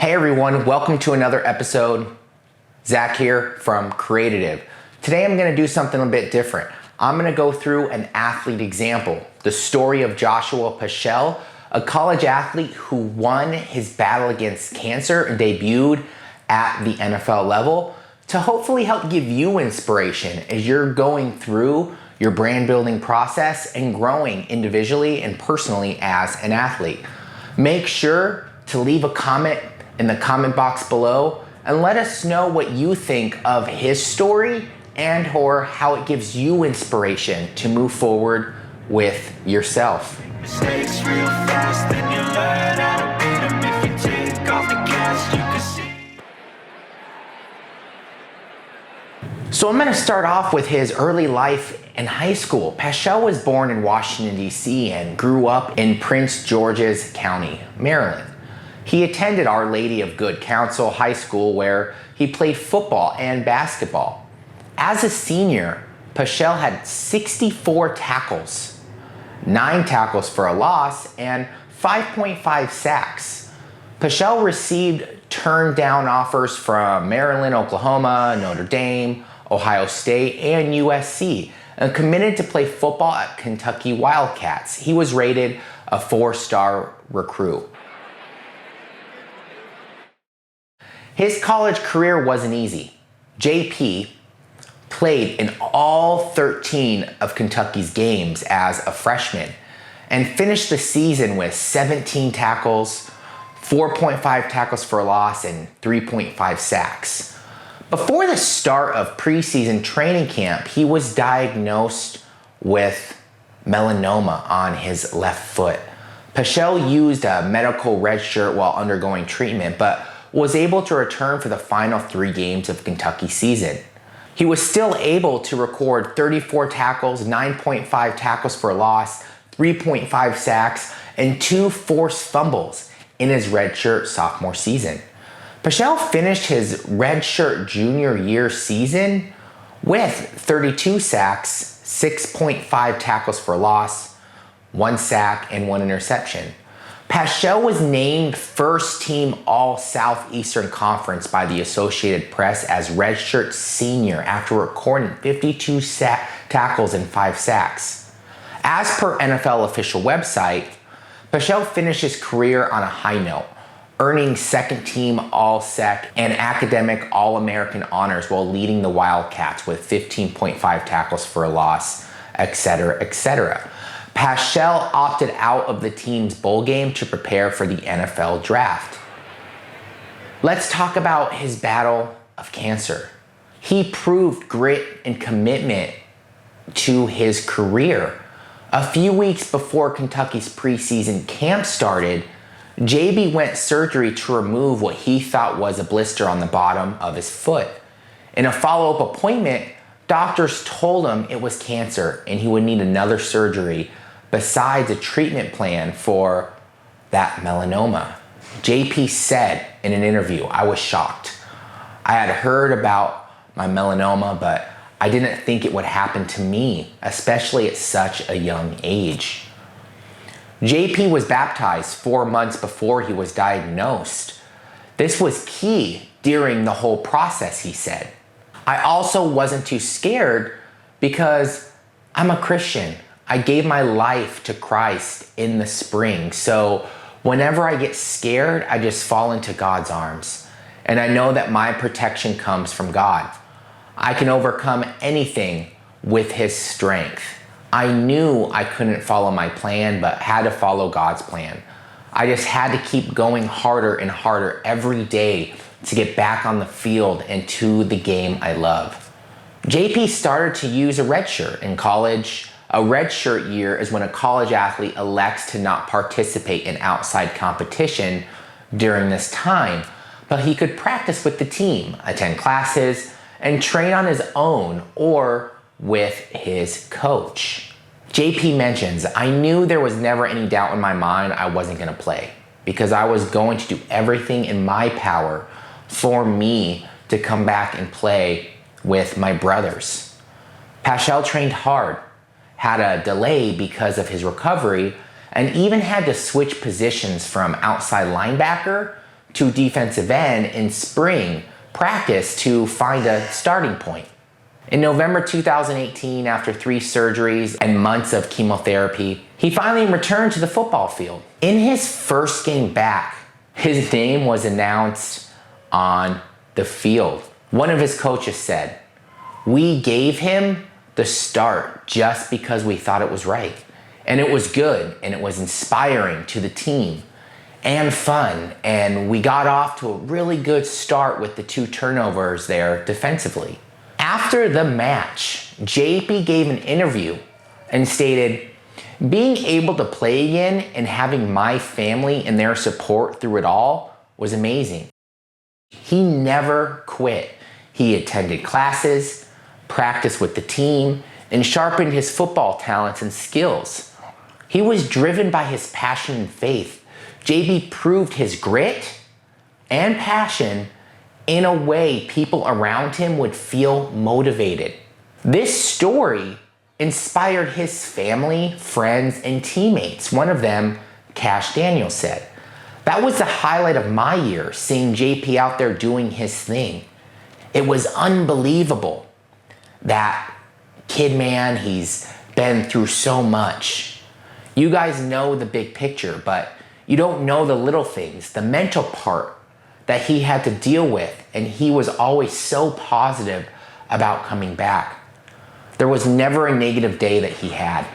Hey everyone, welcome to another episode. Zach here from Creative. Today I'm going to do something a bit different. I'm going to go through an athlete example, the story of Joshua Paschal, a college athlete who won his battle against cancer and debuted at the NFL level, to hopefully help give you inspiration as you're going through your brand building process and growing individually and personally as an athlete. Make sure to leave a comment in the comment box below and let us know what you think of his story and or how it gives you inspiration to move forward with yourself. Mistakes real fast, then you learn how to beat 'em. If you take off the gas, you can see. So I'm going to start off with his early life in high school. Paschal was born in Washington, D.C. and grew up in Prince George's County, Maryland. He attended Our Lady of Good Counsel High School, where he played football and basketball. As a senior, Paschal had 64 tackles, 9 tackles for a loss, and 5.5 sacks. Paschal received turned down offers from Maryland, Oklahoma, Notre Dame, Ohio State, and USC, and committed to play football at Kentucky Wildcats. He was rated a 4-star recruit. His college career wasn't easy. JP played in all 13 of Kentucky's games as a freshman and finished the season with 17 tackles, 4.5 tackles for a loss, and 3.5 sacks. Before the start of preseason training camp, he was diagnosed with melanoma on his left foot. Paschal used a medical red shirt while undergoing treatment, but was able to return for the final 3 games of Kentucky's season. He was still able to record 34 tackles, 9.5 tackles for a loss, 3.5 sacks, and 2 forced fumbles in his redshirt sophomore season. Paschal finished his redshirt junior year season with 32 sacks, 6.5 tackles for a loss, 1 sack, and 1 interception. Paschal was named first team All-Southeastern Conference by the Associated Press as redshirt senior after recording 52 tackles and 5 sacks. As per NFL official website, Paschal finished his career on a high note, earning second team All-Sec and academic All-American honors while leading the Wildcats with 15.5 tackles for a loss, etc., etc. Paschal opted out of the team's bowl game to prepare for the NFL draft. Let's talk about his battle of cancer. He proved grit and commitment to his career. A few weeks before Kentucky's preseason camp started, JB went surgery to remove what he thought was a blister on the bottom of his foot. In a follow-up appointment, doctors told him it was cancer and he would need another surgery besides a treatment plan for that melanoma. JP said in an interview, "I was shocked. I had heard about my melanoma, but I didn't think it would happen to me, especially at such a young age." JP was baptized 4 months before he was diagnosed. This was key during the whole process, he said. "I also wasn't too scared because I'm a Christian. I gave my life to Christ in the spring. So whenever I get scared, I just fall into God's arms. And I know that my protection comes from God. I can overcome anything with His strength. I knew I couldn't follow my plan, but had to follow God's plan. I just had to keep going harder and harder every day to get back on the field and to the game I love." JP started to use a red shirt in college. A redshirt year is when a college athlete elects to not participate in outside competition during this time, but he could practice with the team, attend classes, and train on his own or with his coach. JP mentions, "I knew there was never any doubt in my mind I wasn't going to play because I was going to do everything in my power for me to come back and play with my brothers." Paschal trained hard, had a delay because of his recovery, and even had to switch positions from outside linebacker to defensive end in spring practice to find a starting point. In November 2018, after 3 surgeries and months of chemotherapy, he finally returned to the football field. In his first game back, his name was announced on the field. One of his coaches said, "We gave him the start just because we thought it was right. And it was good, and it was inspiring to the team and fun. And we got off to a really good start with the 2 turnovers there defensively." After the match, JP gave an interview and stated, "Being able to play again and having my family and their support through it all was amazing." He never quit. He attended classes, practiced with the team, and sharpened his football talents and skills. He was driven by his passion and faith. JB proved his grit and passion in a way people around him would feel motivated. This story inspired his family, friends, and teammates. One of them, Cash Daniels, said, "That was the highlight of my year, seeing JP out there doing his thing. It was unbelievable. That kid, man, he's been through so much. You guys know the big picture, but you don't know the little things, the mental part that he had to deal with, and he was always so positive about coming back. There was never a negative day that he had."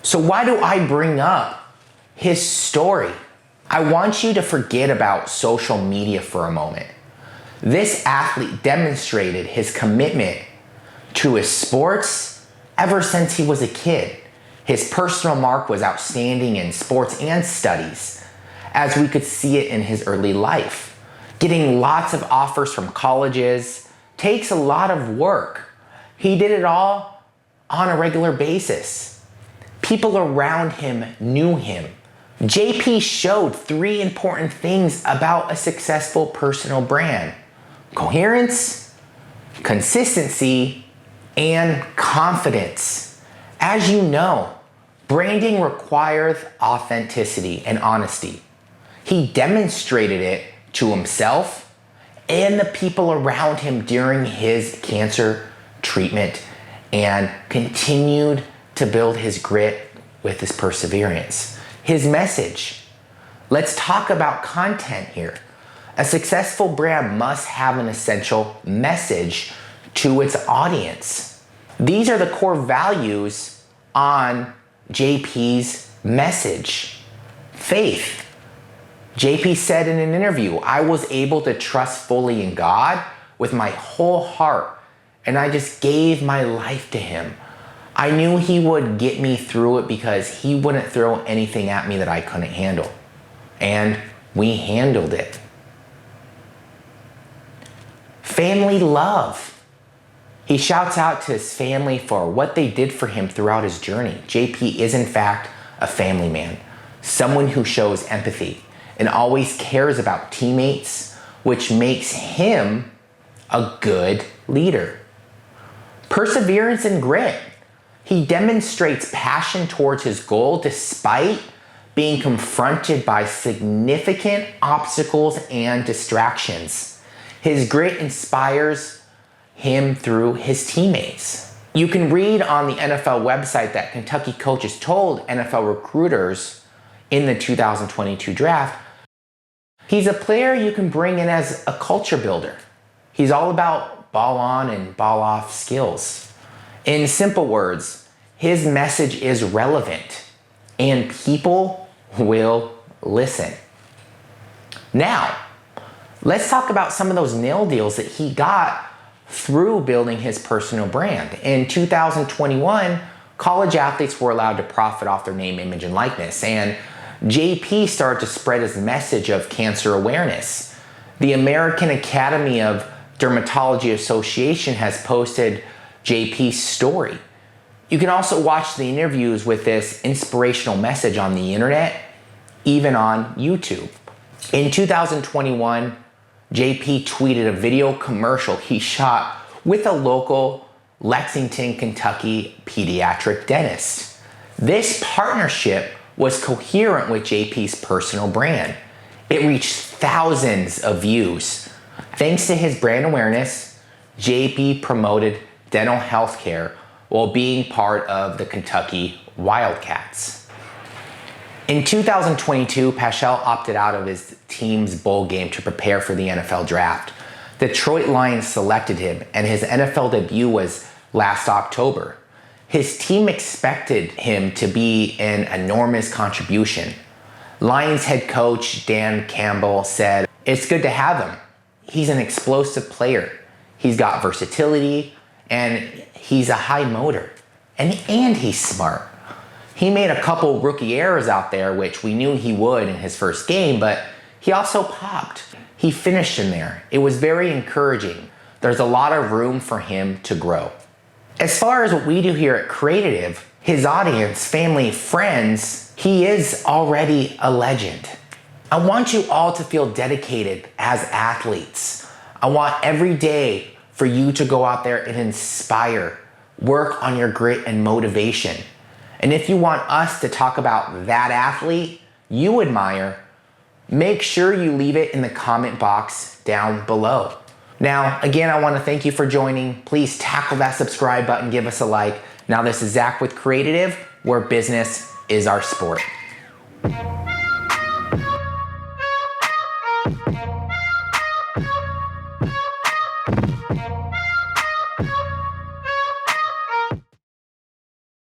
So why do I bring up his story? I want you to forget about social media for a moment. This athlete demonstrated his commitment to his sports ever since he was a kid. His personal mark was outstanding in sports and studies, as we could see it in his early life. Getting lots of offers from colleges takes a lot of work. He did it all on a regular basis. People around him knew him. JP showed 3 important things about a successful personal brand: coherence, consistency, and confidence. As you know, branding requires authenticity and honesty. He demonstrated it to himself and the people around him during his cancer treatment and continued to build his grit with his perseverance. His message. Let's talk about content here. A successful brand must have an essential message to its audience. These are the core values on JP's message. Faith. JP said in an interview, "I was able to trust fully in God with my whole heart, and I just gave my life to him. I knew he would get me through it because he wouldn't throw anything at me that I couldn't handle." And we handled it. Family love. He shouts out to his family for what they did for him throughout his journey. JP is in fact a family man, someone who shows empathy and always cares about teammates, which makes him a good leader. Perseverance and grit. He demonstrates passion towards his goal despite being confronted by significant obstacles and distractions. His grit inspires him through his teammates. You can read on the NFL website that Kentucky coaches told NFL recruiters in the 2022 draft, he's a player you can bring in as a culture builder. He's all about ball on and ball off skills. In simple words, his message is relevant and people will listen. Now, let's talk about some of those nail deals that he got through building his personal brand. In 2021, college athletes were allowed to profit off their name, image, and likeness, and JP started to spread his message of cancer awareness. The American Academy of Dermatology Association has posted JP's story. You can also watch the interviews with this inspirational message on the internet, even on YouTube. In 2021, JP tweeted a video commercial he shot with a local Lexington, Kentucky pediatric dentist. This partnership was coherent with JP's personal brand. It reached thousands of views. Thanks to his brand awareness, JP promoted dental health care while being part of the Kentucky Wildcats. In 2022, Paschal opted out of his team's bowl game to prepare for the NFL draft. Detroit Lions selected him, and his NFL debut was last October. His team expected him to be an enormous contribution. Lions head coach Dan Campbell said, "It's good to have him. He's an explosive player. He's got versatility, and he's a high motor. And he's smart." He made a couple rookie errors out there, which we knew he would in his first game, but he also popped. He finished in there. It was very encouraging. There's a lot of room for him to grow. As far as what we do here at Creative, his audience, family, friends, he is already a legend. I want you all to feel dedicated as athletes. I want every day for you to go out there and inspire, work on your grit and motivation. And if you want us to talk about that athlete you admire, make sure you leave it in the comment box down below. Now, again, I want to thank you for joining. Please tackle that subscribe button, give us a like. Now, this is Zach with Creative, where business is our sport.